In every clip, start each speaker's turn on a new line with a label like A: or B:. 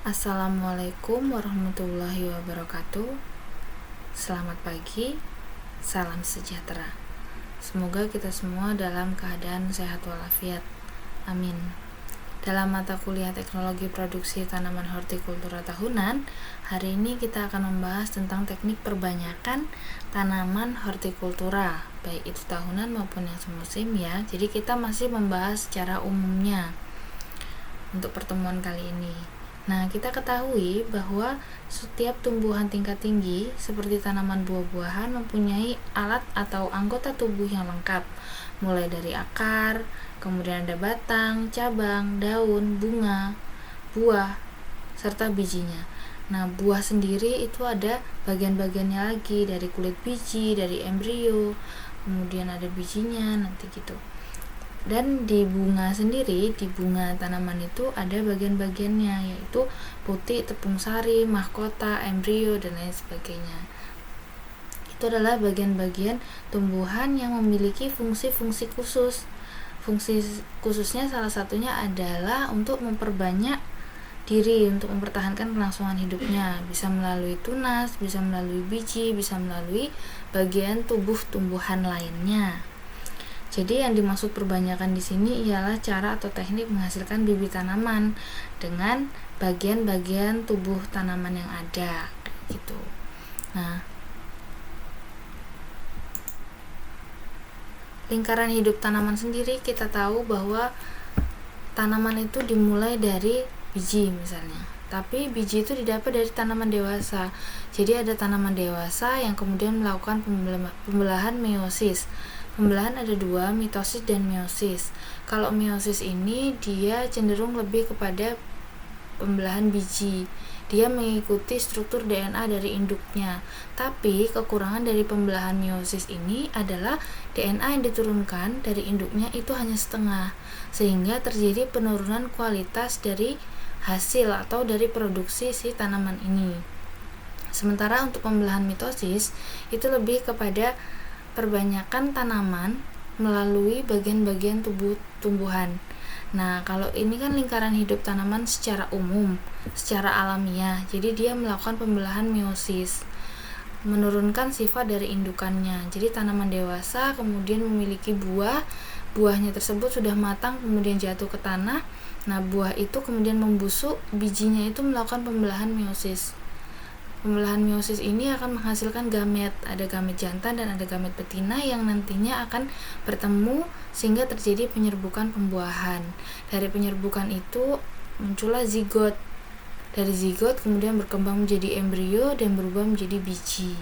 A: Assalamualaikum warahmatullahi wabarakatuh. Selamat pagi, salam sejahtera. Semoga kita semua dalam keadaan sehat walafiat. Amin. Dalam mata kuliah Teknologi Produksi Tanaman Hortikultura Tahunan, hari ini kita akan membahas tentang teknik perbanyakan tanaman hortikultura, baik itu tahunan maupun yang semusim ya. Jadi kita masih membahas secara umumnya untuk pertemuan kali ini. Nah, kita ketahui bahwa setiap tumbuhan tingkat tinggi seperti tanaman buah-buahan mempunyai alat atau anggota tubuh yang lengkap, mulai dari akar, kemudian ada batang, cabang, daun, bunga, buah, serta bijinya. Nah, buah sendiri itu ada bagian-bagiannya lagi, dari kulit biji, dari embrio, kemudian ada bijinya, nanti gitu. Dan di bunga sendiri, di bunga tanaman itu ada bagian-bagiannya, yaitu putih, tepung sari, mahkota, embrio, dan lain sebagainya. Itu adalah bagian-bagian tumbuhan yang memiliki fungsi-fungsi khusus. Fungsi khususnya salah satunya adalah untuk memperbanyak diri, untuk mempertahankan kelangsungan hidupnya, bisa melalui tunas, bisa melalui biji, bisa melalui bagian tubuh tumbuhan lainnya. Jadi yang dimaksud perbanyakan di sini ialah cara atau teknik menghasilkan bibit tanaman dengan bagian-bagian tubuh tanaman yang ada, gitu. Nah, lingkaran hidup tanaman sendiri kita tahu bahwa tanaman itu dimulai dari biji misalnya. Tapi biji itu didapat dari tanaman dewasa. Jadi ada tanaman dewasa yang kemudian melakukan pembelahan meiosis. Pembelahan ada dua, mitosis dan meiosis. Kalau meiosis ini dia cenderung lebih kepada pembelahan biji. Dia mengikuti struktur DNA dari induknya. Tapi kekurangan dari pembelahan meiosis ini adalah DNA yang diturunkan dari induknya itu hanya setengah, sehingga terjadi penurunan kualitas dari hasil atau dari produksi si tanaman ini. Sementara untuk pembelahan mitosis itu lebih kepada perbanyakan tanaman melalui bagian-bagian tubuh tumbuhan. Nah, kalau ini kan lingkaran hidup tanaman secara umum, secara alamiah. Jadi dia melakukan pembelahan meiosis, menurunkan sifat dari indukannya. Jadi tanaman dewasa kemudian memiliki buah, buahnya tersebut sudah matang kemudian jatuh ke tanah. Nah, buah itu kemudian membusuk, bijinya itu melakukan pembelahan meiosis. Pembelahan meiosis ini akan menghasilkan gamet, ada gamet jantan dan ada gamet betina yang nantinya akan bertemu sehingga terjadi penyerbukan pembuahan. Dari penyerbukan itu muncullah zigot. Dari zigot kemudian berkembang menjadi embrio dan berubah menjadi biji.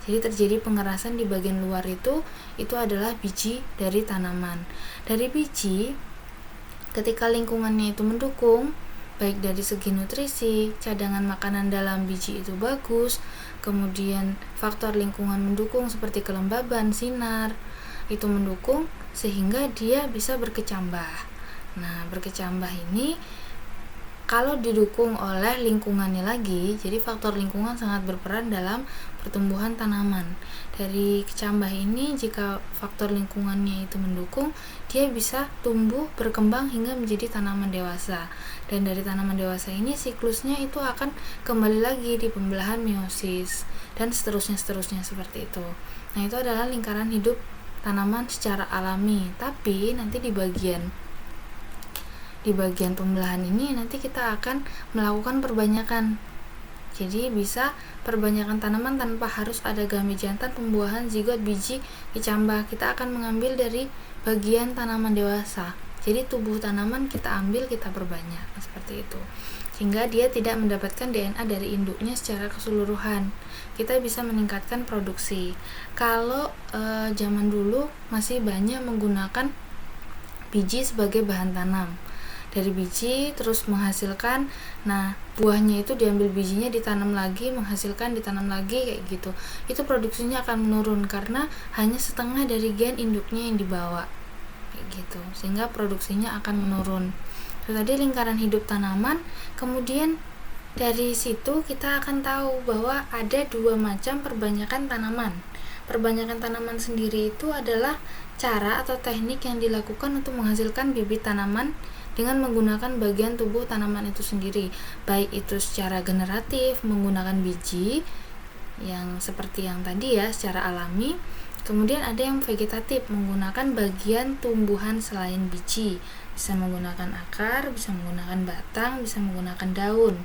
A: Jadi terjadi pengerasan di bagian luar itu adalah biji dari tanaman. Dari biji, ketika lingkungannya itu mendukung, baik dari segi nutrisi, cadangan makanan dalam biji itu bagus, kemudian faktor lingkungan mendukung seperti kelembaban, sinar, itu mendukung sehingga dia bisa berkecambah. Nah, berkecambah ini kalau didukung oleh lingkungannya lagi, jadi faktor lingkungan sangat berperan dalam pertumbuhan tanaman. Dari kecambah ini, jika faktor lingkungannya itu mendukung, dia bisa tumbuh, berkembang hingga menjadi tanaman dewasa. Dan dari tanaman dewasa ini, siklusnya itu akan kembali lagi di pembelahan meiosis, dan seterusnya seperti itu. Nah, itu adalah lingkaran hidup tanaman secara alami. Tapi nanti di bagian pembelahan ini nanti kita akan melakukan perbanyakan. Jadi bisa perbanyakan tanaman tanpa harus ada gamet jantan, pembuahan, zigot, biji, kecambah. Kita akan mengambil dari bagian tanaman dewasa. Jadi tubuh tanaman kita ambil, kita perbanyak seperti itu. Sehingga dia tidak mendapatkan DNA dari induknya secara keseluruhan. Kita bisa meningkatkan produksi. Kalau zaman dulu masih banyak menggunakan biji sebagai bahan tanam. Dari biji terus menghasilkan, nah buahnya itu diambil bijinya ditanam lagi, menghasilkan ditanam lagi kayak gitu. Itu produksinya akan menurun karena hanya setengah dari gen induknya yang dibawa kayak gitu, sehingga produksinya akan menurun. Terus tadi lingkaran hidup tanaman, kemudian dari situ kita akan tahu bahwa ada dua macam perbanyakan tanaman. Perbanyakan tanaman sendiri itu adalah cara atau teknik yang dilakukan untuk menghasilkan bibit tanaman dengan menggunakan bagian tubuh tanaman itu sendiri, baik itu secara generatif menggunakan biji yang seperti yang tadi ya, secara alami. Kemudian ada yang vegetatif menggunakan bagian tumbuhan selain biji, bisa menggunakan akar, bisa menggunakan batang, bisa menggunakan daun.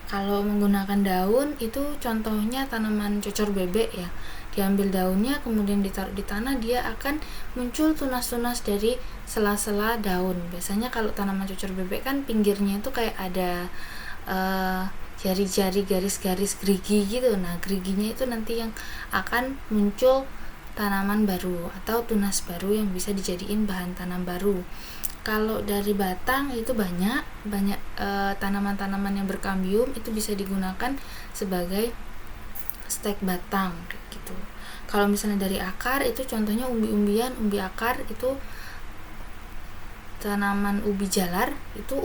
A: Kalau menggunakan daun itu contohnya tanaman cocor bebek ya, diambil daunnya kemudian ditaruh di tanah, dia akan muncul tunas-tunas dari sela-sela daun. Biasanya kalau tanaman cocor bebek kan pinggirnya itu kayak ada jari-jari garis-garis gerigi gitu. Nah, geriginya itu nanti yang akan muncul tanaman baru atau tunas baru yang bisa dijadiin bahan tanam baru. Kalau dari batang itu banyak tanaman-tanaman yang berkambium itu bisa digunakan sebagai stek batang gitu. Kalau misalnya dari akar itu contohnya umbi-umbian, umbi akar itu tanaman ubi jalar, itu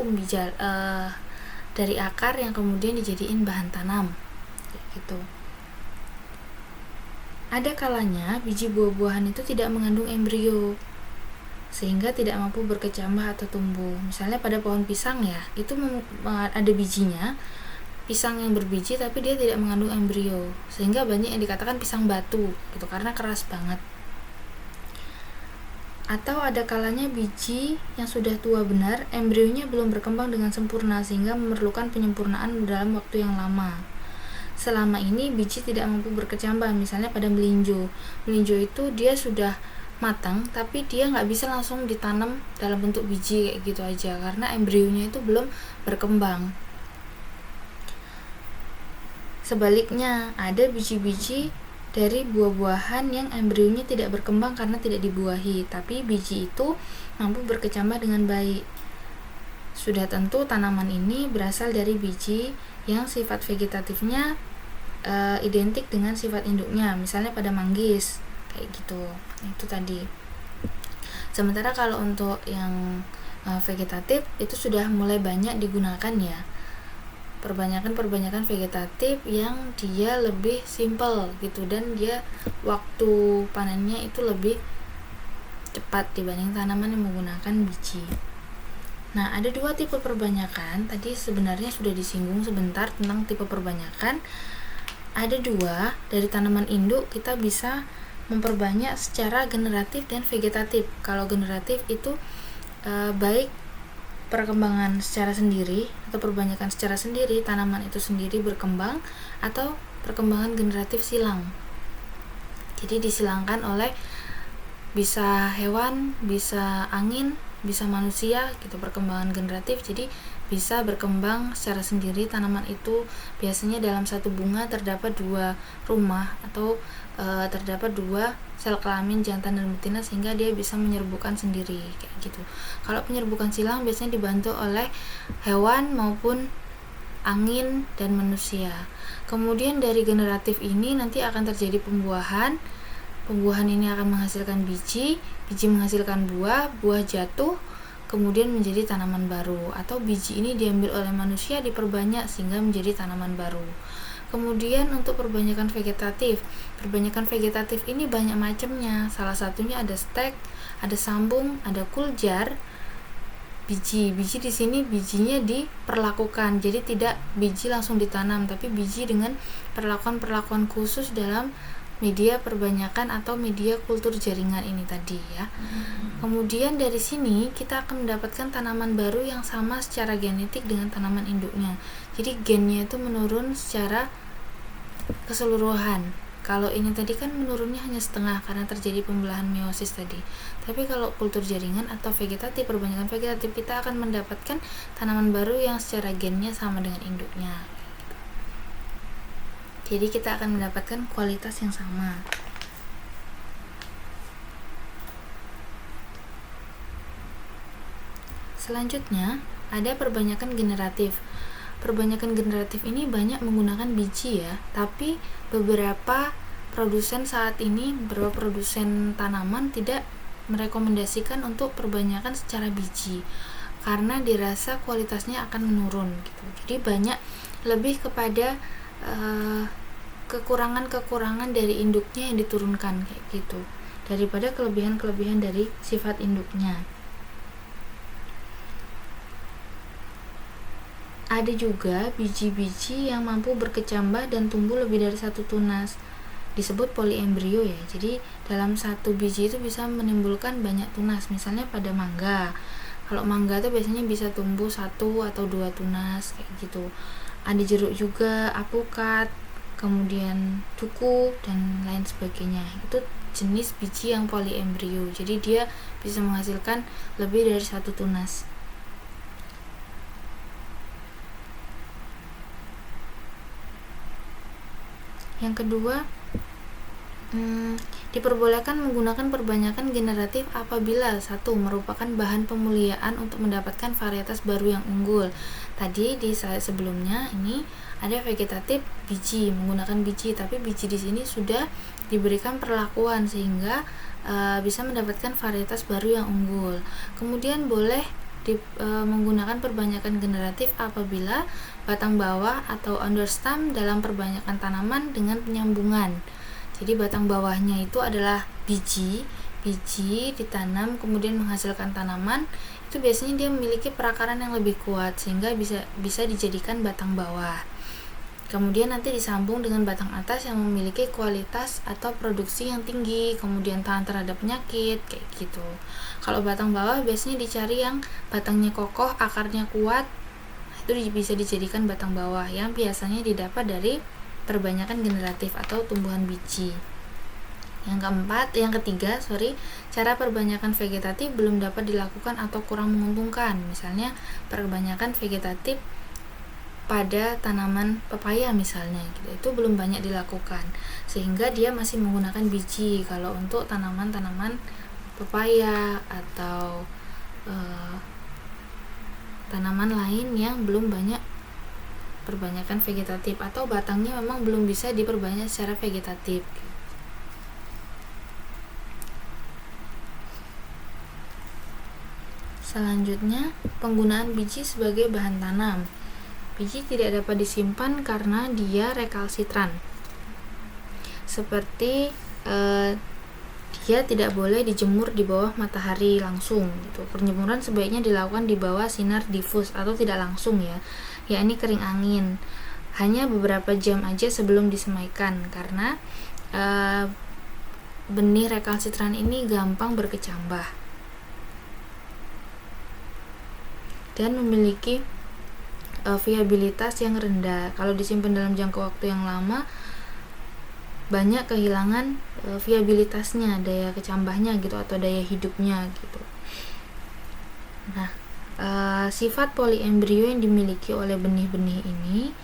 A: dari akar yang kemudian dijadiin bahan tanam gitu. Ada kalanya biji buah-buahan itu tidak mengandung embrio sehingga tidak mampu berkecambah atau tumbuh. Misalnya pada pohon pisang ya, itu ada bijinya, pisang yang berbiji tapi dia tidak mengandung embrio, sehingga banyak yang dikatakan pisang batu gitu karena keras banget. Atau ada kalanya biji yang sudah tua benar, embrionya belum berkembang dengan sempurna sehingga memerlukan penyempurnaan dalam waktu yang lama. Selama ini biji tidak mampu berkecambah, misalnya pada melinjo. Melinjo itu dia sudah matang tapi dia nggak bisa langsung ditanam dalam bentuk biji kayak gitu aja karena embrionya itu belum berkembang. Sebaliknya, ada biji-biji dari buah-buahan yang embrionya tidak berkembang karena tidak dibuahi, tapi biji itu mampu berkecambah dengan baik. Sudah tentu tanaman ini berasal dari biji yang sifat vegetatifnya identik dengan sifat induknya, misalnya pada manggis kayak gitu. Itu tadi. Sementara kalau untuk yang vegetatif itu sudah mulai banyak digunakan ya. Perbanyakan vegetatif yang dia lebih simple gitu dan dia waktu panennya itu lebih cepat dibanding tanaman yang menggunakan biji. Nah, ada dua tipe perbanyakan. Tadi sebenarnya sudah disinggung sebentar tentang tipe perbanyakan. Ada dua, dari tanaman induk kita bisa memperbanyak secara generatif dan vegetatif. Kalau generatif itu baik perkembangan secara sendiri atau perbanyakan secara sendiri, tanaman itu sendiri berkembang, atau perkembangan generatif silang. Jadi disilangkan oleh bisa hewan, bisa angin, bisa manusia gitu, perkembangan generatif. Jadi bisa berkembang secara sendiri tanaman itu. Biasanya dalam satu bunga terdapat dua rumah atau terdapat dua sel kelamin jantan dan betina sehingga dia bisa menyerbukan sendiri kayak gitu. Kalau penyerbukan silang biasanya dibantu oleh hewan maupun angin dan manusia. Kemudian dari generatif ini nanti akan terjadi pembuahan. Pembuahan ini akan menghasilkan biji, biji menghasilkan buah, buah jatuh kemudian menjadi tanaman baru, atau biji ini diambil oleh manusia diperbanyak sehingga menjadi tanaman baru. Kemudian untuk perbanyakan vegetatif ini banyak macamnya. Salah satunya ada stek, ada sambung, ada kuljar. Biji di sini bijinya diperlakukan, jadi tidak biji langsung ditanam, tapi biji dengan perlakuan khusus dalam media perbanyakan atau media kultur jaringan ini tadi ya. Kemudian dari sini kita akan mendapatkan tanaman baru yang sama secara genetik dengan tanaman induknya. Jadi gennya itu menurun secara keseluruhan. Kalau ini tadi kan menurunnya hanya setengah karena terjadi pembelahan meiosis tadi. Tapi kalau kultur jaringan atau vegetatif, perbanyakan vegetatif, kita akan mendapatkan tanaman baru yang secara gennya sama dengan induknya. Jadi kita akan mendapatkan kualitas yang sama. Selanjutnya ada perbanyakan generatif. Perbanyakan generatif ini banyak menggunakan biji ya, tapi beberapa produsen saat ini, beberapa produsen tanaman tidak merekomendasikan untuk perbanyakan secara biji karena dirasa kualitasnya akan menurun gitu. Jadi banyak lebih kepada kekurangan-kekurangan dari induknya yang diturunkan kayak gitu daripada kelebihan-kelebihan dari sifat induknya. Ada juga biji-biji yang mampu berkecambah dan tumbuh lebih dari satu tunas, disebut poliembrio ya. Jadi dalam satu biji itu bisa menimbulkan banyak tunas. Misalnya pada mangga, kalau mangga itu biasanya bisa tumbuh 1 atau 2 tunas kayak gitu. Ada jeruk juga, apukat, kemudian cuku dan lain sebagainya. Itu jenis biji yang poliembrio. Jadi dia bisa menghasilkan lebih dari satu tunas. Yang kedua, diperbolehkan menggunakan perbanyakan generatif apabila satu merupakan bahan pemuliaan untuk mendapatkan varietas baru yang unggul. Tadi di slide sebelumnya ini ada vegetatif biji, menggunakan biji, tapi biji di sini sudah diberikan perlakuan sehingga bisa mendapatkan varietas baru yang unggul. Kemudian boleh menggunakan perbanyakan generatif apabila batang bawah atau understem dalam perbanyakan tanaman dengan penyambungan. Jadi batang bawahnya itu adalah biji ditanam kemudian menghasilkan tanaman, itu biasanya dia memiliki perakaran yang lebih kuat sehingga bisa dijadikan batang bawah. Kemudian nanti disambung dengan batang atas yang memiliki kualitas atau produksi yang tinggi, kemudian tahan terhadap penyakit kayak gitu. Kalau batang bawah biasanya dicari yang batangnya kokoh, akarnya kuat, itu bisa dijadikan batang bawah yang biasanya didapat dari perbanyakan generatif atau tumbuhan biji. Yang ketiga, cara perbanyakan vegetatif belum dapat dilakukan atau kurang menguntungkan. Misalnya perbanyakan vegetatif pada tanaman pepaya misalnya gitu, itu belum banyak dilakukan sehingga dia masih menggunakan biji kalau untuk tanaman-tanaman pepaya atau tanaman lain yang belum banyak perbanyakan vegetatif atau batangnya memang belum bisa diperbanyak secara vegetatif. Selanjutnya, penggunaan biji sebagai bahan tanam. Biji tidak dapat disimpan karena dia rekalsitran. Seperti dia tidak boleh dijemur di bawah matahari langsung gitu. Penjemuran sebaiknya dilakukan di bawah sinar difus atau tidak langsung ya, yakni kering angin. Hanya beberapa jam aja sebelum disemaikan karena benih rekalsitran ini gampang berkecambah dan memiliki viabilitas yang rendah. Kalau disimpan dalam jangka waktu yang lama banyak kehilangan viabilitasnya, daya kecambahnya gitu atau daya hidupnya gitu. Nah, sifat poliembrio yang dimiliki oleh benih-benih ini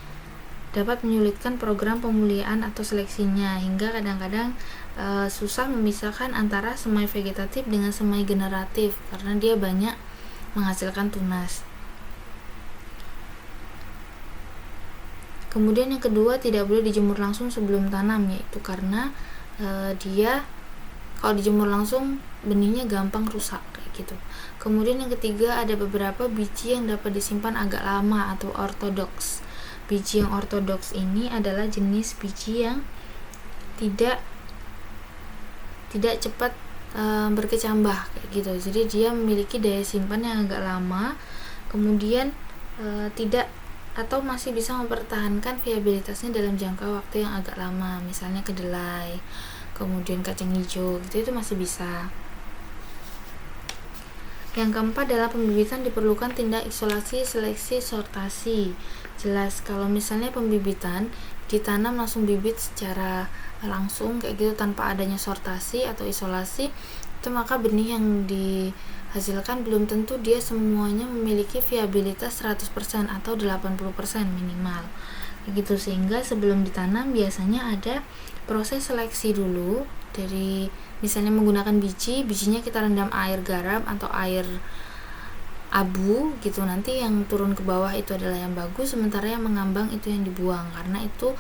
A: dapat menyulitkan program pemulihan atau seleksinya hingga kadang-kadang susah memisahkan antara semai vegetatif dengan semai generatif karena dia banyak menghasilkan tunas. Kemudian yang kedua, tidak boleh dijemur langsung sebelum tanam, yaitu karena dia kalau dijemur langsung benihnya gampang rusak kayak gitu. Kemudian yang ketiga, ada beberapa biji yang dapat disimpan agak lama atau ortodoks. Biji yang ortodoks ini adalah jenis biji yang tidak cepat berkecambah kayak gitu. Jadi dia memiliki daya simpan yang agak lama, kemudian tidak atau masih bisa mempertahankan viabilitasnya dalam jangka waktu yang agak lama, misalnya kedelai, kemudian kacang hijau gitu, itu masih bisa. Yang keempat, dalam pembibitan diperlukan tindak isolasi, seleksi, sortasi. Jelas kalau misalnya pembibitan ditanam langsung bibit secara langsung kayak gitu tanpa adanya sortasi atau isolasi, itu maka benih yang dihasilkan belum tentu dia semuanya memiliki viabilitas 100% atau 80% minimal gitu. Sehingga sebelum ditanam biasanya ada proses seleksi dulu, dari misalnya menggunakan bijinya kita rendam air garam atau air abu gitu, nanti yang turun ke bawah itu adalah yang bagus, sementara yang mengambang itu yang dibuang karena itu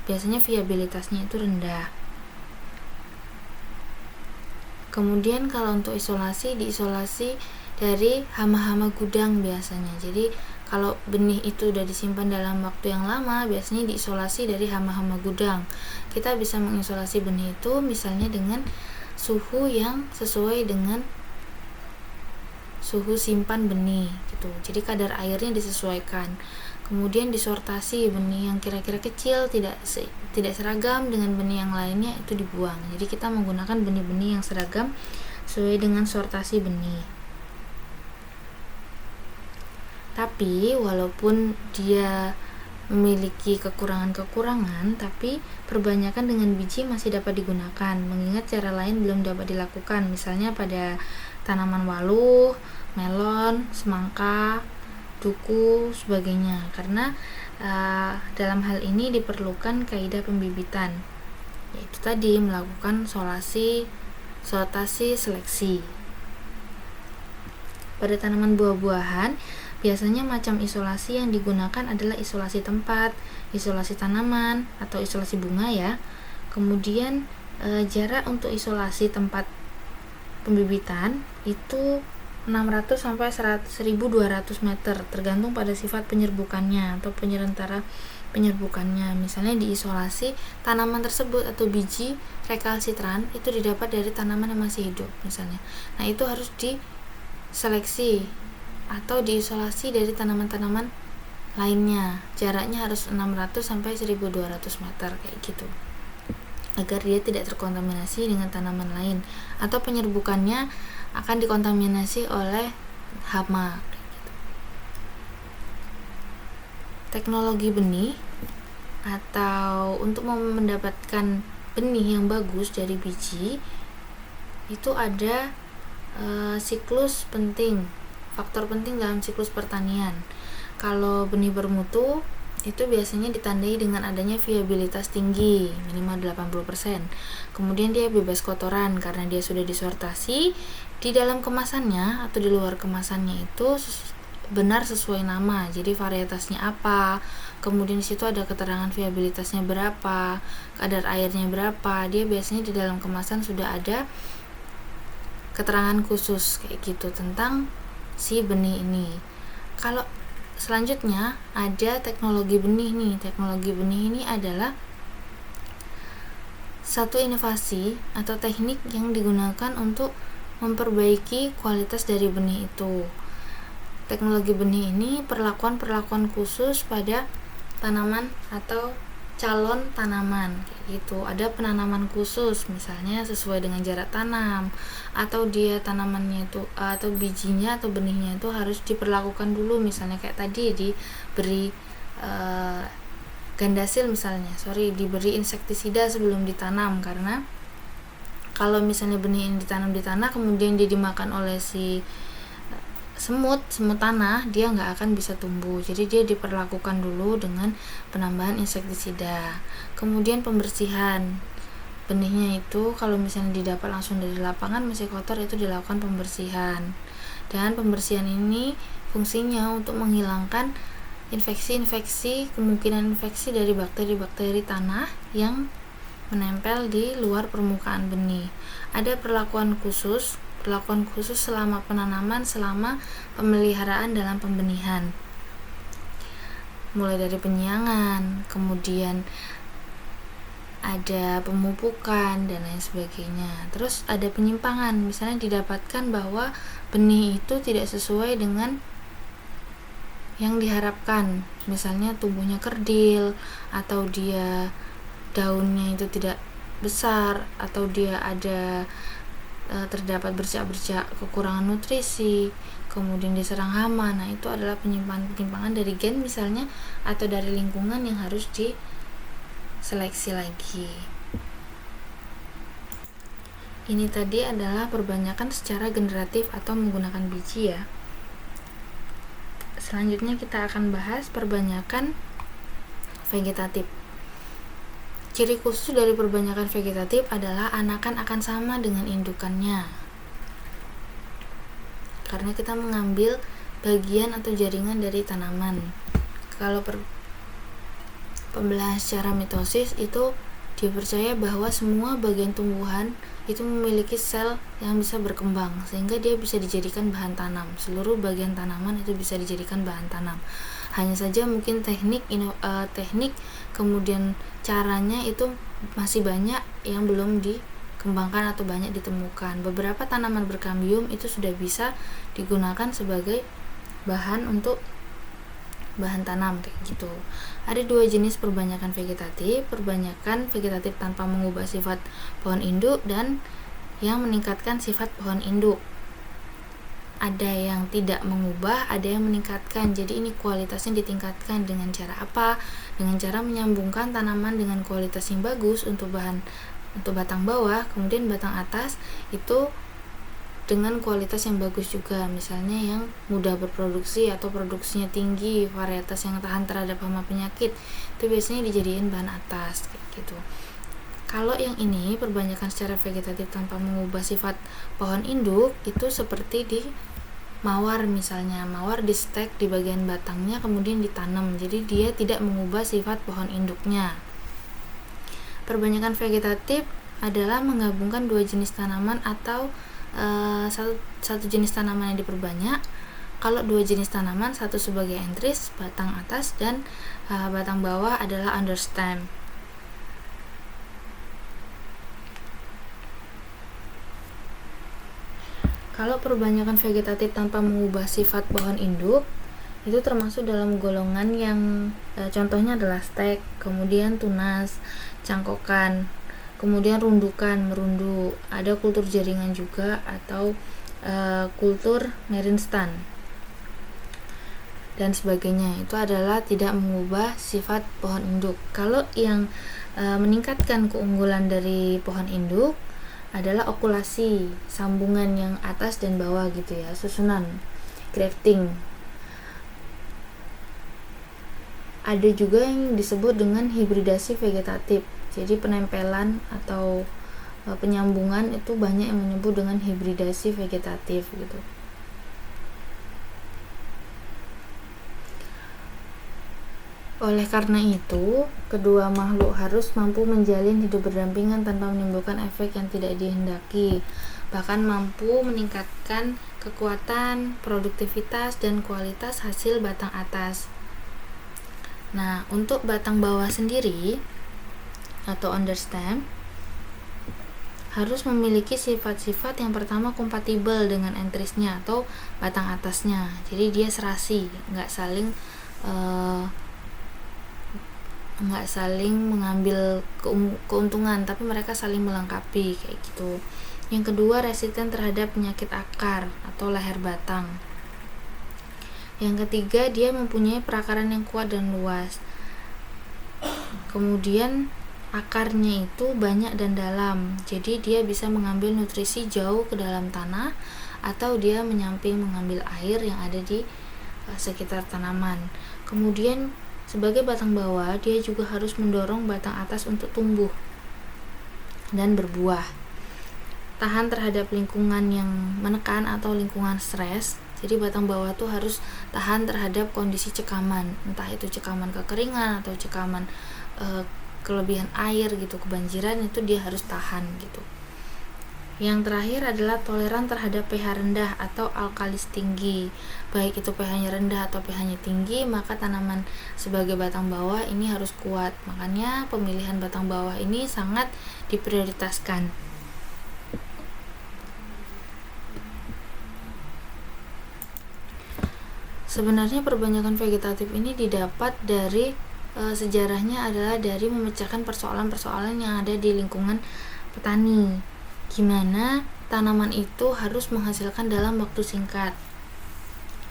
A: biasanya viabilitasnya itu rendah. Kemudian kalau untuk diisolasi dari hama-hama gudang biasanya. Jadi kalau benih itu udah disimpan dalam waktu yang lama, biasanya diisolasi dari hama-hama gudang. Kita bisa mengisolasi benih itu misalnya dengan suhu yang sesuai dengan suhu simpan benih gitu. Jadi kadar airnya disesuaikan. Kemudian disortasi, benih yang kira-kira kecil tidak seragam dengan benih yang lainnya itu dibuang. Jadi kita menggunakan benih-benih yang seragam sesuai dengan sortasi benih. Tapi walaupun dia memiliki kekurangan-kekurangan, tapi perbanyakan dengan biji masih dapat digunakan, mengingat cara lain belum dapat dilakukan, misalnya pada tanaman waluh, melon, semangka, duku, sebagainya. Karena dalam hal ini diperlukan kaidah pembibitan, yaitu tadi melakukan sortasi, seleksi. Pada tanaman buah-buahan, biasanya macam isolasi yang digunakan adalah isolasi tempat, isolasi tanaman, atau isolasi bunga ya. Kemudian jarak untuk isolasi tempat pembibitan itu 600 sampai 1200 meter, tergantung pada sifat penyerbukannya atau penyerentara penyerbukannya. Misalnya diisolasi tanaman tersebut atau biji rekalsitran itu didapat dari tanaman yang masih hidup misalnya. Nah, itu harus diseleksi atau diisolasi dari tanaman-tanaman lainnya. Jaraknya harus 600 sampai 1200 meter kayak gitu, agar dia tidak terkontaminasi dengan tanaman lain atau penyerbukannya akan dikontaminasi oleh hama. Teknologi benih atau untuk mendapatkan benih yang bagus dari biji itu ada siklus penting, faktor penting dalam siklus pertanian. Kalau benih bermutu itu biasanya ditandai dengan adanya viabilitas tinggi, minimal 80%. Kemudian dia bebas kotoran karena dia sudah disortasi. Di dalam kemasannya atau di luar kemasannya itu benar sesuai nama. Jadi varietasnya apa, kemudian di situ ada keterangan viabilitasnya berapa, kadar airnya berapa. Dia biasanya di dalam kemasan sudah ada keterangan khusus kayak gitu tentang si benih ini. Kalau selanjutnya ada teknologi benih nih. Teknologi benih ini adalah satu inovasi atau teknik yang digunakan untuk memperbaiki kualitas dari benih itu. Teknologi benih ini perlakuan khusus pada tanaman atau calon tanaman kayak gitu. Ada penanaman khusus misalnya sesuai dengan jarak tanam, atau dia tanamannya itu atau bijinya atau benihnya itu harus diperlakukan dulu, misalnya kayak tadi diberi diberi insektisida sebelum ditanam, karena kalau misalnya benih ini ditanam di tanah kemudian dia dimakan oleh si semut tanah, dia nggak akan bisa tumbuh. Jadi dia diperlakukan dulu dengan penambahan insektisida. Kemudian pembersihan benihnya itu kalau misalnya didapat langsung dari lapangan masih kotor, itu dilakukan pembersihan. Dan pembersihan ini fungsinya untuk menghilangkan kemungkinan infeksi dari bakteri-bakteri tanah yang menempel di luar permukaan benih. Ada perlakuan khusus selama penanaman, selama pemeliharaan dalam pembenihan, mulai dari penyiangan, kemudian ada pemupukan dan lain sebagainya. Terus ada penyimpangan, misalnya didapatkan bahwa benih itu tidak sesuai dengan yang diharapkan, misalnya tumbuhnya kerdil, atau dia daunnya itu tidak besar, atau dia ada terdapat bercak-bercak kekurangan nutrisi, kemudian diserang hama. Nah, itu adalah penyimpangan dari gen misalnya, atau dari lingkungan yang harus diseleksi lagi. Ini tadi adalah perbanyakan secara generatif atau menggunakan biji ya. Selanjutnya kita akan bahas perbanyakan vegetatif. Ciri khusus dari perbanyakan vegetatif adalah anakan akan sama dengan indukannya, karena kita mengambil bagian atau jaringan dari tanaman. Kalau pembelahan secara mitosis itu dipercaya bahwa semua bagian tumbuhan itu memiliki sel yang bisa berkembang sehingga dia bisa dijadikan bahan tanam. Seluruh bagian tanaman itu bisa dijadikan bahan tanam. Hanya saja mungkin teknik kemudian caranya itu masih banyak yang belum dikembangkan atau banyak ditemukan. Beberapa tanaman berkambium itu sudah bisa digunakan sebagai bahan untuk bahan tanam kayak gitu. Ada dua jenis perbanyakan vegetatif tanpa mengubah sifat pohon induk dan yang meningkatkan sifat pohon induk. Ada yang tidak mengubah, ada yang meningkatkan. Jadi ini kualitasnya ditingkatkan dengan cara apa? Dengan cara menyambungkan tanaman dengan kualitas yang bagus untuk batang bawah, kemudian batang atas itu dengan kualitas yang bagus juga, misalnya yang mudah berproduksi atau produksinya tinggi, varietas yang tahan terhadap hama penyakit, itu biasanya dijadiin bahan atas kayak gitu. Kalau yang ini perbanyakan secara vegetatif tanpa mengubah sifat pohon induk, itu seperti di mawar misalnya, mawar di stek di bagian batangnya kemudian ditanam, jadi dia tidak mengubah sifat pohon induknya. Perbanyakan vegetatif adalah menggabungkan dua jenis tanaman atau satu jenis tanaman yang diperbanyak. Kalau dua jenis tanaman, satu sebagai entris batang atas dan batang bawah adalah understem. Kalau perbanyakan vegetatif tanpa mengubah sifat pohon induk, itu termasuk dalam golongan yang contohnya adalah stek, kemudian tunas, cangkokan, kemudian rundukan, merundu, ada kultur jaringan juga atau kultur merinstan dan sebagainya. Itu adalah tidak mengubah sifat pohon induk. Kalau yang meningkatkan keunggulan dari pohon induk adalah okulasi, sambungan yang atas dan bawah gitu ya, susunan, grafting. Ada juga yang disebut dengan hibridasi vegetatif. Jadi penempelan atau penyambungan itu banyak yang menyebut dengan hibridasi vegetatif gitu. Oleh karena itu, kedua makhluk harus mampu menjalin hidup berdampingan tanpa menimbulkan efek yang tidak dihendaki, bahkan mampu meningkatkan kekuatan, produktivitas, dan kualitas hasil batang atas. Nah, untuk batang bawah sendiri atau understem harus memiliki sifat-sifat yang pertama kompatibel dengan entrisnya atau batang atasnya. Jadi dia serasi, nggak saling mengambil keuntungan, tapi mereka saling melengkapi kayak gitu. Yang kedua, resisten terhadap penyakit akar atau leher batang. Yang ketiga, dia mempunyai perakaran yang kuat dan luas. Kemudian akarnya itu banyak dan dalam, jadi dia bisa mengambil nutrisi jauh ke dalam tanah atau dia menyamping mengambil air yang ada di sekitar tanaman. Kemudian sebagai batang bawah, dia juga harus mendorong batang atas untuk tumbuh dan berbuah. Tahan terhadap lingkungan yang menekan atau lingkungan stres. Jadi batang bawah tuh harus tahan terhadap kondisi cekaman, entah itu cekaman kekeringan atau cekaman kelebihan air gitu, kebanjiran, itu dia harus tahan gitu. Yang terakhir adalah toleran terhadap pH rendah atau alkalis tinggi. Baik itu pH-nya rendah atau pH-nya tinggi, maka tanaman sebagai batang bawah ini harus kuat. Makanya pemilihan batang bawah ini sangat diprioritaskan. Sebenarnya perbanyakan vegetatif ini didapat dari sejarahnya adalah dari memecahkan persoalan-persoalan yang ada di lingkungan petani. Gimana tanaman itu harus menghasilkan dalam waktu singkat.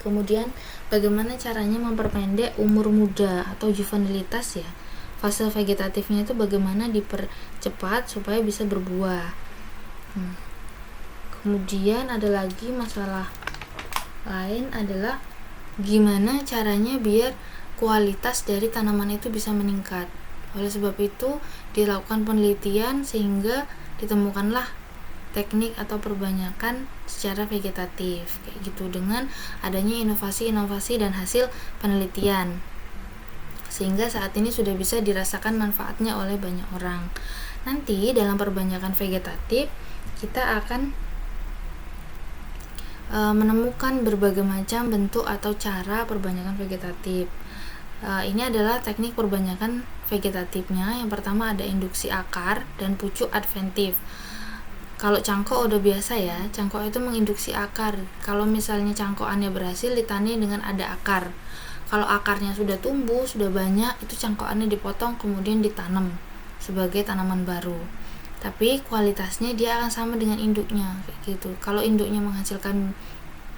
A: Kemudian bagaimana caranya memperpendek umur muda atau juvenilitas ya. Fase vegetatifnya itu bagaimana dipercepat supaya bisa berbuah. Kemudian ada lagi masalah lain adalah gimana caranya biar kualitas dari tanaman itu bisa meningkat. Oleh sebab itu dilakukan penelitian sehingga ditemukanlah teknik atau perbanyakan secara vegetatif kayak gitu, dengan adanya inovasi-inovasi dan hasil penelitian, sehingga saat ini sudah bisa dirasakan manfaatnya oleh banyak orang. Nanti dalam perbanyakan vegetatif kita akan menemukan berbagai macam bentuk atau cara perbanyakan vegetatif. Ini adalah teknik perbanyakan vegetatifnya. Yang pertama ada induksi akar dan pucuk adventif. Kalau cangkok udah biasa ya, cangkok itu menginduksi akar. Kalau misalnya cangkokannya berhasil ditani dengan ada akar. Kalau akarnya sudah tumbuh, sudah banyak, itu cangkokannya dipotong kemudian ditanam sebagai tanaman baru. Tapi kualitasnya dia akan sama dengan induknya kayak gitu. Kalau induknya menghasilkan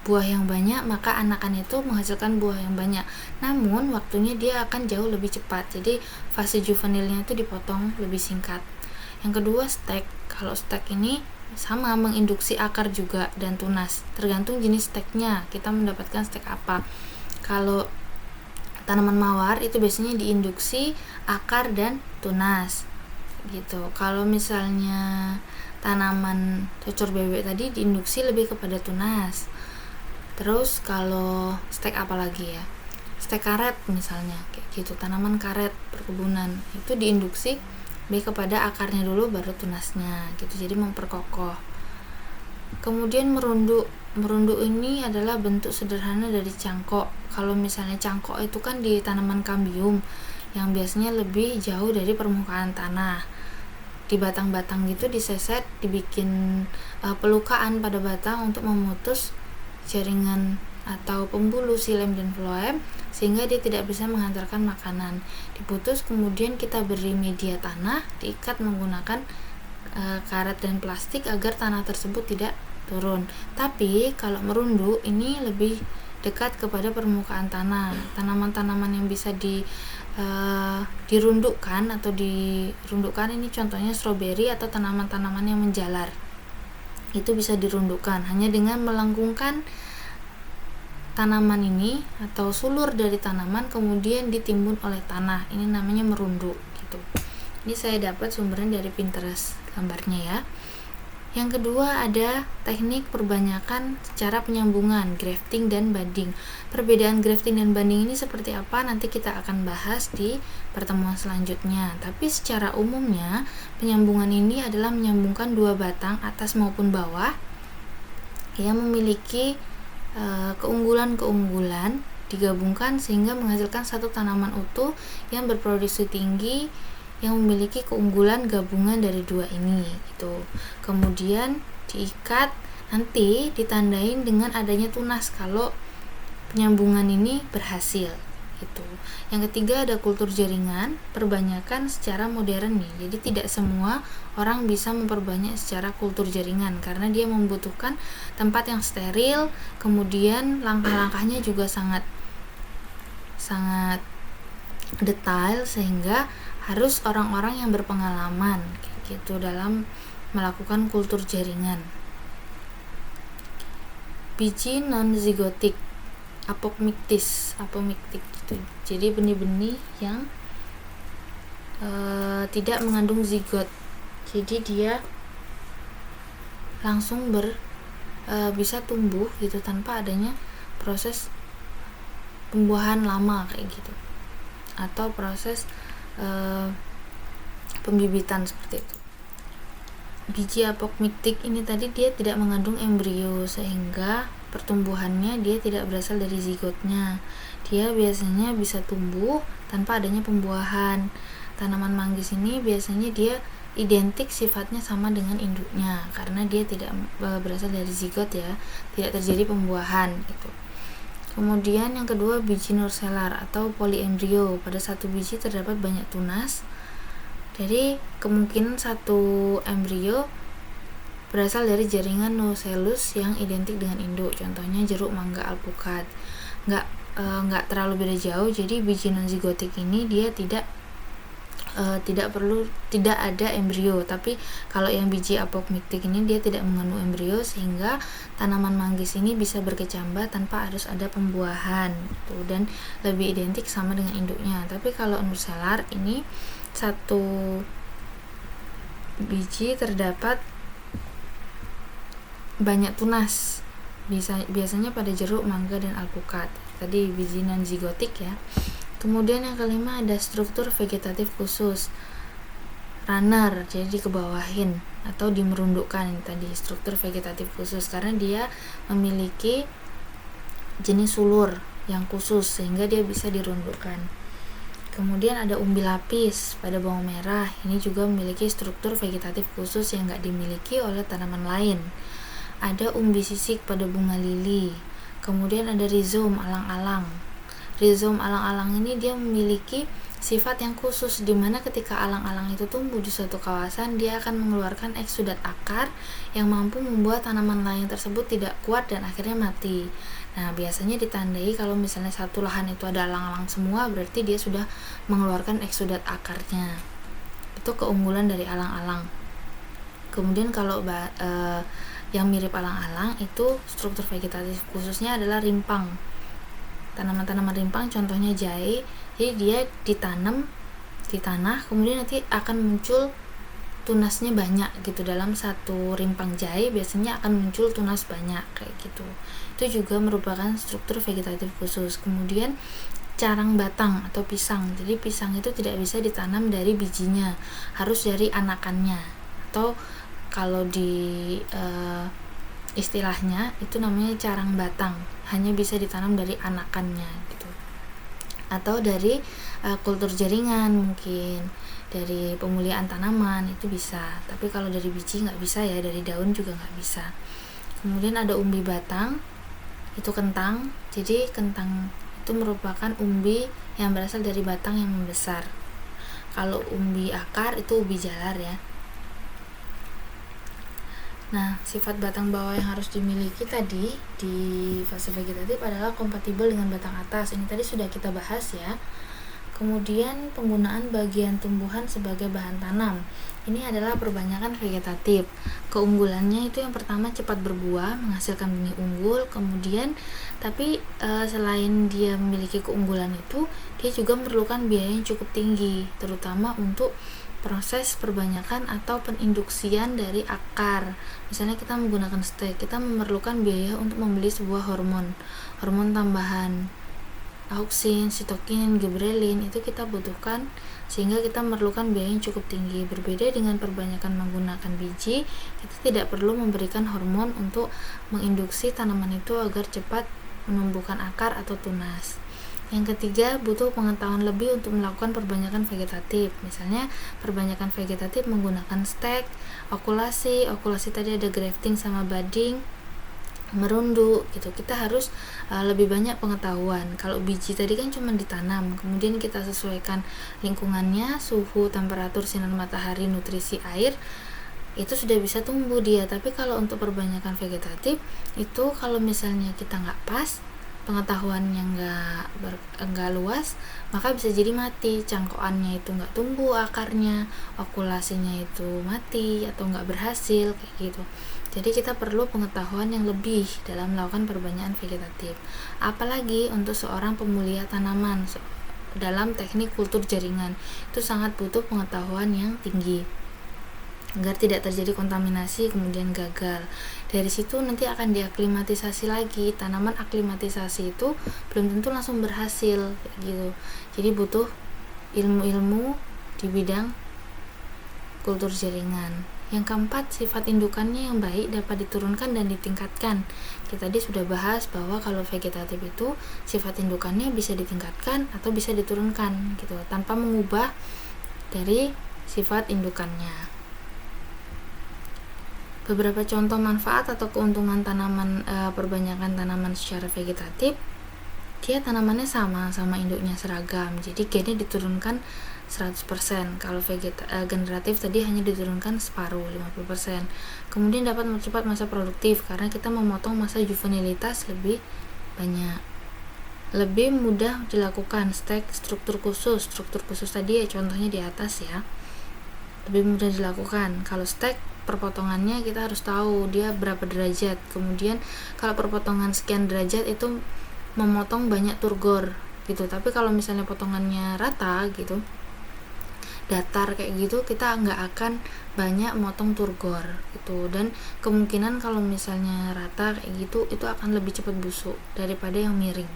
A: buah yang banyak, maka anakan itu menghasilkan buah yang banyak. Namun waktunya dia akan jauh lebih cepat. Jadi fase juvenilnya itu dipotong lebih singkat. Yang kedua, stek. Kalau stek ini sama, menginduksi akar juga dan tunas. Tergantung jenis steknya, kita mendapatkan stek apa. Kalau tanaman mawar itu biasanya diinduksi akar dan tunas gitu. Kalau misalnya tanaman cocor bebek tadi diinduksi lebih kepada tunas. Terus kalau stek apa lagi ya, stek karet misalnya kayak gitu, tanaman karet perkebunan itu diinduksi lebih kepada akarnya dulu baru tunasnya gitu, jadi memperkokoh. Kemudian merunduk ini adalah bentuk sederhana dari cangkok. Kalau misalnya cangkok itu kan di tanaman kambium yang biasanya lebih jauh dari permukaan tanah, di batang-batang gitu diseset, dibikin pelukaan pada batang untuk memutus jaringan atau pembuluh xilem dan floem sehingga dia tidak bisa menghantarkan makanan. Diputus, kemudian kita beri media tanah, diikat menggunakan karet dan plastik agar tanah tersebut tidak turun. Tapi kalau merunduk ini lebih dekat kepada permukaan tanah. Tanaman-tanaman yang bisa dirundukkan atau dirundukkan ini contohnya stroberi atau tanaman-tanaman yang menjalar. Itu bisa dirundukkan hanya dengan melengkungkan tanaman ini atau sulur dari tanaman kemudian ditimbun oleh tanah. Ini namanya merunduk gitu. Ini saya dapat sumbernya dari Pinterest gambarnya ya. Yang kedua ada teknik perbanyakan secara penyambungan, grafting dan banding. Perbedaan grafting dan banding ini seperti apa nanti kita akan bahas di pertemuan selanjutnya. Tapi secara umumnya penyambungan ini adalah menyambungkan dua batang atas maupun bawah yang memiliki keunggulan-keunggulan digabungkan sehingga menghasilkan satu tanaman utuh yang berproduksi tinggi yang memiliki keunggulan gabungan dari dua ini gitu. Kemudian diikat, nanti ditandain dengan adanya tunas kalau penyambungan ini berhasil gitu. Yang ketiga ada kultur jaringan, perbanyakan secara modern nih. Jadi tidak semua orang bisa memperbanyak secara kultur jaringan karena dia membutuhkan tempat yang steril, kemudian langkah-langkahnya juga sangat detail sehingga harus orang-orang yang berpengalaman kayak gitu dalam melakukan kultur jaringan. Biji non-zigotik, apomiktis gitu. Jadi benih-benih yang tidak mengandung zigot. Jadi dia langsung bisa tumbuh gitu tanpa adanya proses pembuahan lama kayak gitu atau proses pembibitan seperti itu. Biji apomiktik ini tadi dia tidak mengandung embrio sehingga pertumbuhannya dia tidak berasal dari zigotnya. Dia biasanya bisa tumbuh tanpa adanya pembuahan. Tanaman manggis ini biasanya dia identik sifatnya sama dengan induknya karena dia tidak berasal dari zigot ya, tidak terjadi pembuahan gitu. Kemudian yang kedua biji nurselar atau poliembrio. Pada satu biji terdapat banyak tunas. Jadi kemungkinan satu embrio berasal dari jaringan nucellus yang identik dengan induk. Contohnya jeruk mangga alpukat. Nggak terlalu beda jauh. Jadi biji non-zigotik ini dia tidak ada embrio. Tapi kalau yang biji apomiktik ini dia tidak mengandung embrio sehingga tanaman manggis ini bisa berkecambah tanpa harus ada pembuahan gitu, dan lebih identik sama dengan induknya. Tapi kalau nurselar ini satu biji terdapat banyak tunas, biasanya pada jeruk, mangga, dan alpukat. Tadi biji non-zigotik ya. Kemudian yang kelima ada struktur vegetatif khusus, runner, jadi dikebawahin atau dimerundukkan. Ini tadi struktur vegetatif khusus karena dia memiliki jenis sulur yang khusus sehingga dia bisa dirundukkan. Kemudian ada umbi lapis pada bawang merah, ini juga memiliki struktur vegetatif khusus yang nggak dimiliki oleh tanaman lain. Ada umbi sisik pada bunga lili. Kemudian ada rizom alang-alang. Rhizom alang-alang ini dia memiliki sifat yang khusus, di mana ketika alang-alang itu tumbuh di suatu kawasan, dia akan mengeluarkan eksudat akar yang mampu membuat tanaman lain tersebut tidak kuat dan akhirnya mati. Nah, biasanya ditandai kalau misalnya satu lahan itu ada alang-alang semua, berarti dia sudah mengeluarkan eksudat akarnya. Itu keunggulan dari alang-alang. Kemudian kalau yang mirip alang-alang itu struktur vegetatif khususnya adalah rimpang. Tanaman-tanaman rimpang contohnya jahe, jadi dia ditanam di tanah, kemudian nanti akan muncul tunasnya banyak gitu. Dalam satu rimpang jahe biasanya akan muncul tunas banyak kayak gitu. Itu juga merupakan struktur vegetatif khusus. Kemudian carang batang atau pisang, jadi pisang itu tidak bisa ditanam dari bijinya, harus dari anakannya, atau kalau di istilahnya itu namanya carang batang, hanya bisa ditanam dari anakannya gitu, atau dari kultur jaringan, mungkin dari pemuliaan tanaman itu bisa, tapi kalau dari biji nggak bisa ya, dari daun juga nggak bisa. Kemudian ada umbi batang, itu kentang, jadi kentang itu merupakan umbi yang berasal dari batang yang membesar. Kalau umbi akar itu ubi jalar ya. Nah, sifat batang bawah yang harus dimiliki tadi di fase vegetatif adalah kompatibel dengan batang atas. Ini tadi sudah kita bahas ya. Kemudian penggunaan bagian tumbuhan sebagai bahan tanam. Ini adalah perbanyakan vegetatif. Keunggulannya itu yang pertama cepat berbuah, menghasilkan benih unggul. Kemudian tapi selain dia memiliki keunggulan itu, dia juga memerlukan biaya yang cukup tinggi, terutama untuk proses perbanyakan atau peninduksian dari akar. Misalnya kita menggunakan stek, kita memerlukan biaya untuk membeli sebuah hormon tambahan, auksin, sitokin, giberelin, itu kita butuhkan, sehingga kita memerlukan biaya yang cukup tinggi. Berbeda dengan perbanyakan menggunakan biji, kita tidak perlu memberikan hormon untuk menginduksi tanaman itu agar cepat menumbuhkan akar atau tunas. Yang ketiga, butuh pengetahuan lebih untuk melakukan perbanyakan vegetatif. Misalnya, perbanyakan vegetatif menggunakan stek, okulasi tadi ada grafting sama budding, merunduk gitu. Kita harus lebih banyak pengetahuan. Kalau biji tadi kan cuma ditanam, kemudian kita sesuaikan lingkungannya, suhu, temperatur, sinar matahari, nutrisi air, itu sudah bisa tumbuh dia. Tapi kalau untuk perbanyakan vegetatif itu kalau misalnya kita nggak pas, pengetahuannya nggak luas, maka bisa jadi mati, cangkokannya itu nggak tumbuh, akarnya, okulasinya itu mati atau nggak berhasil kayak gitu. Jadi kita perlu pengetahuan yang lebih dalam melakukan perbanyakan vegetatif, apalagi untuk seorang pemulia tanaman dalam teknik kultur jaringan, itu sangat butuh pengetahuan yang tinggi agar tidak terjadi kontaminasi kemudian gagal. Dari situ nanti akan diaklimatisasi lagi. Tanaman aklimatisasi itu belum tentu langsung berhasil kayak gitu. Jadi butuh ilmu-ilmu di bidang kultur jaringan. Yang keempat, sifat indukannya yang baik dapat diturunkan dan ditingkatkan. Kita tadi sudah bahas bahwa kalau vegetatif itu sifat indukannya bisa ditingkatkan atau bisa diturunkan gitu, tanpa mengubah dari sifat indukannya. Beberapa contoh manfaat atau keuntungan tanaman perbanyakan tanaman secara vegetatif, dia tanamannya sama induknya seragam, jadi gennya diturunkan 100%. Kalau generatif tadi hanya diturunkan separuh, 50%. Kemudian dapat mempercepat masa produktif karena kita memotong masa juvenilitas lebih banyak. Lebih mudah dilakukan stek struktur khusus tadi ya, contohnya di atas ya, lebih mudah dilakukan. Kalau stek perpotongannya kita harus tahu dia berapa derajat, kemudian kalau perpotongan sekian derajat itu memotong banyak turgor gitu. Tapi kalau misalnya potongannya rata gitu, datar kayak gitu, kita nggak akan banyak motong turgor gitu. Dan kemungkinan kalau misalnya rata kayak gitu, itu akan lebih cepat busuk daripada yang miring.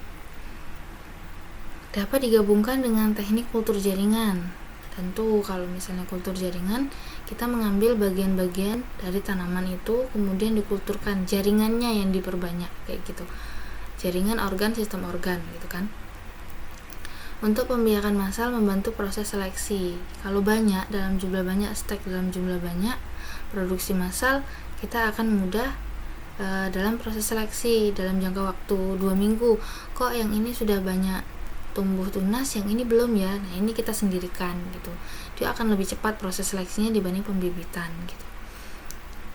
A: Dapat digabungkan dengan teknik kultur jaringan. Tentu kalau misalnya kultur jaringan, kita mengambil bagian-bagian dari tanaman itu kemudian dikulturkan, jaringannya yang diperbanyak kayak gitu, jaringan organ, sistem organ gitu kan. Untuk pembiakan massal membantu proses seleksi. Kalau banyak, dalam jumlah banyak, stek dalam jumlah banyak, produksi massal, kita akan mudah dalam proses seleksi dalam jangka waktu 2 minggu. Kok yang ini sudah banyak tumbuh tunas, yang ini belum ya. Nah, ini kita sendirikan gitu. Dia akan lebih cepat proses seleksinya dibanding pembibitan gitu.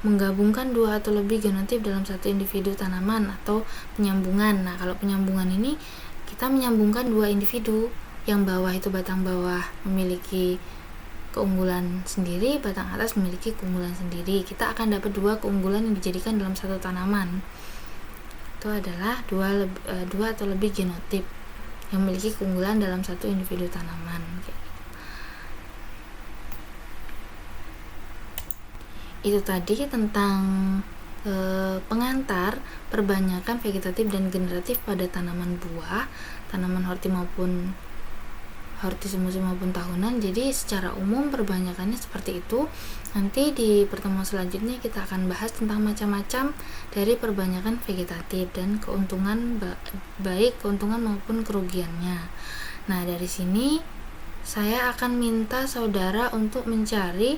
A: Menggabungkan 2 atau lebih genotip dalam satu individu tanaman atau penyambungan. Nah, kalau penyambungan ini kita menyambungkan 2 individu, yang bawah itu batang bawah memiliki keunggulan sendiri, batang atas memiliki keunggulan sendiri. Kita akan dapat 2 keunggulan yang dijadikan dalam satu tanaman. Itu adalah 2 atau lebih genotip yang memiliki keunggulan dalam satu individu tanaman. Itu tadi tentang pengantar perbanyakan vegetatif dan generatif pada tanaman buah, tanaman horti maupun semusim maupun tahunan. Jadi secara umum perbanyakannya seperti itu. Nanti di pertemuan selanjutnya kita akan bahas tentang macam-macam dari perbanyakan vegetatif dan keuntungan, baik keuntungan maupun kerugiannya. Nah, dari sini saya akan minta saudara untuk mencari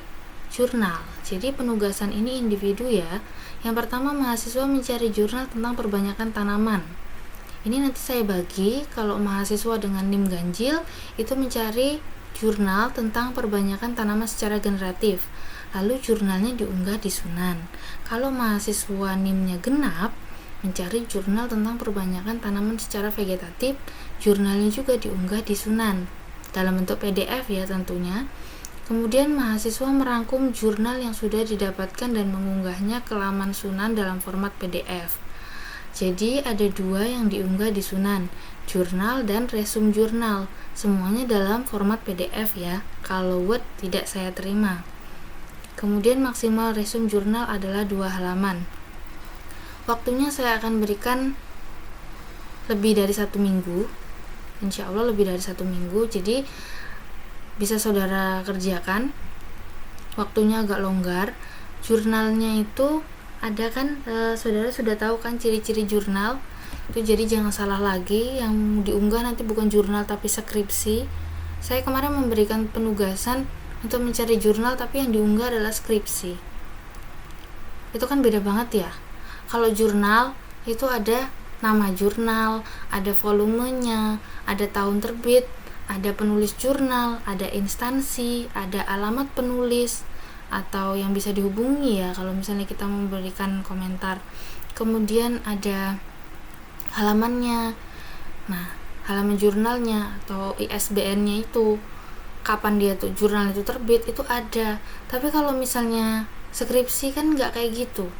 A: jurnal. Jadi penugasan ini individu ya. Yang pertama, mahasiswa mencari jurnal tentang perbanyakan tanaman. Ini nanti saya bagi, kalau mahasiswa dengan NIM ganjil itu mencari jurnal tentang perbanyakan tanaman secara generatif. Lalu jurnalnya diunggah di Sunan. Kalau mahasiswa NIM-nya genap, mencari jurnal tentang perbanyakan tanaman secara vegetatif, jurnalnya juga diunggah di Sunan dalam bentuk PDF ya tentunya. Kemudian mahasiswa merangkum jurnal yang sudah didapatkan dan mengunggahnya ke laman Sunan dalam format PDF. Jadi ada 2 yang diunggah di Sunan, jurnal dan resum jurnal. Semuanya dalam format PDF ya. Kalau Word tidak saya terima. Kemudian maksimal resum jurnal adalah 2 halaman. Waktunya saya akan berikan lebih dari 1 minggu. Insya Allah lebih dari 1 minggu. Jadi bisa saudara kerjakan, waktunya agak longgar. Jurnalnya itu ada kan, saudara sudah tahu kan ciri-ciri jurnal itu, jadi jangan salah lagi, yang diunggah nanti bukan jurnal tapi skripsi. Saya kemarin memberikan penugasan untuk mencari jurnal tapi yang diunggah adalah skripsi. Itu kan beda banget ya. Kalau jurnal itu ada nama jurnal, ada volumenya, ada tahun terbit, ada penulis jurnal, ada instansi, ada alamat penulis atau yang bisa dihubungi ya kalau misalnya kita memberikan komentar. Kemudian ada halamannya. Nah, halaman jurnalnya atau ISBN-nya itu, kapan dia tuh jurnal itu terbit, itu ada. Tapi kalau misalnya skripsi kan nggak kayak gitu.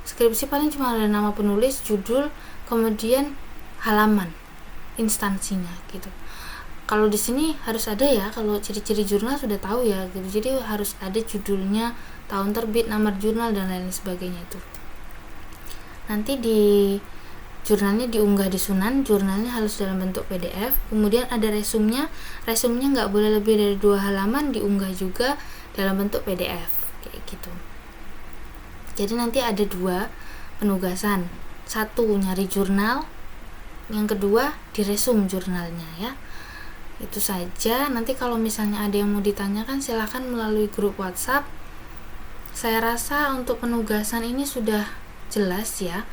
A: Skripsi paling cuma ada nama penulis, judul, kemudian halaman instansinya gitu. Kalau di sini harus ada ya, kalau ciri-ciri jurnal sudah tahu ya gitu. Jadi harus ada judulnya, tahun terbit, nomor jurnal dan lain sebagainya itu. Nanti di jurnalnya diunggah di Sunan, jurnalnya harus dalam bentuk PDF. Kemudian ada resumnya nggak boleh lebih dari 2 halaman, diunggah juga dalam bentuk PDF kayak gitu. Jadi nanti ada 2 penugasan, 1 nyari jurnal, yang kedua diresum jurnalnya ya. Itu saja. Nanti kalau misalnya ada yang mau ditanyakan silahkan melalui grup WhatsApp. Saya rasa untuk penugasan ini sudah jelas ya.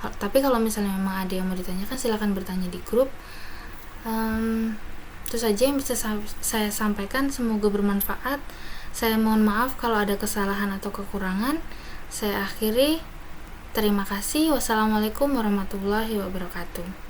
A: Tapi kalau misalnya memang ada yang mau ditanyakan silahkan bertanya di grup. Itu saja yang bisa saya sampaikan, semoga bermanfaat. Saya mohon maaf kalau ada kesalahan atau kekurangan. Saya akhiri. Terima kasih. Wassalamualaikum warahmatullahi wabarakatuh.